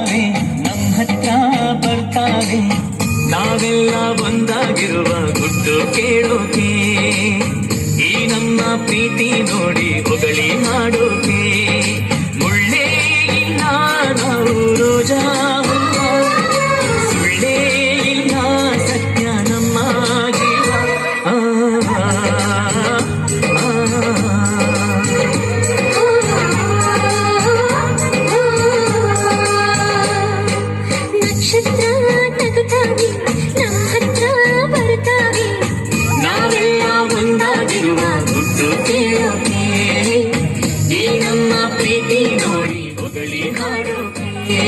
ಬರ್ತಾವೆ ನಮ್ಮ ಹತ್ರ ಬರ್ತಾವೆ ನಾವೆಲ್ಲ ಒಂದಾಗಿರುವ ಗುಟ್ಟು ಕೇಳೋಕೆ ಈ ನಮ್ಮ ಪ್ರೀತಿ ನೋಡಿ ಹೊಗಳಿ ಮಾಡೋಕೆ ಮುಳ್ಳೇ ಇಲ್ಲ ನಾವು ರೋಜಾ ಸುಳ್ಳೇ ಇಲ್ಲ ಸತ್ಯ ನಮ್ಮ ಜೀವ ನಕ್ಷತ್ರ ನಗುತ್ತಾವೆ ನಮ್ಮ ಹತ್ರ ಬರ್ತಾವೆ ನಾವೆಲ್ಲ ಒಂದಾಗಿರುವ ಗುಟ್ಟು ಕೇಳೋಕೆ ಈ ನಮ್ಮ ಪ್ರೀತಿ ನೋಡಿ ಹೊಗಳಿ ಹಾಡೋಕೆ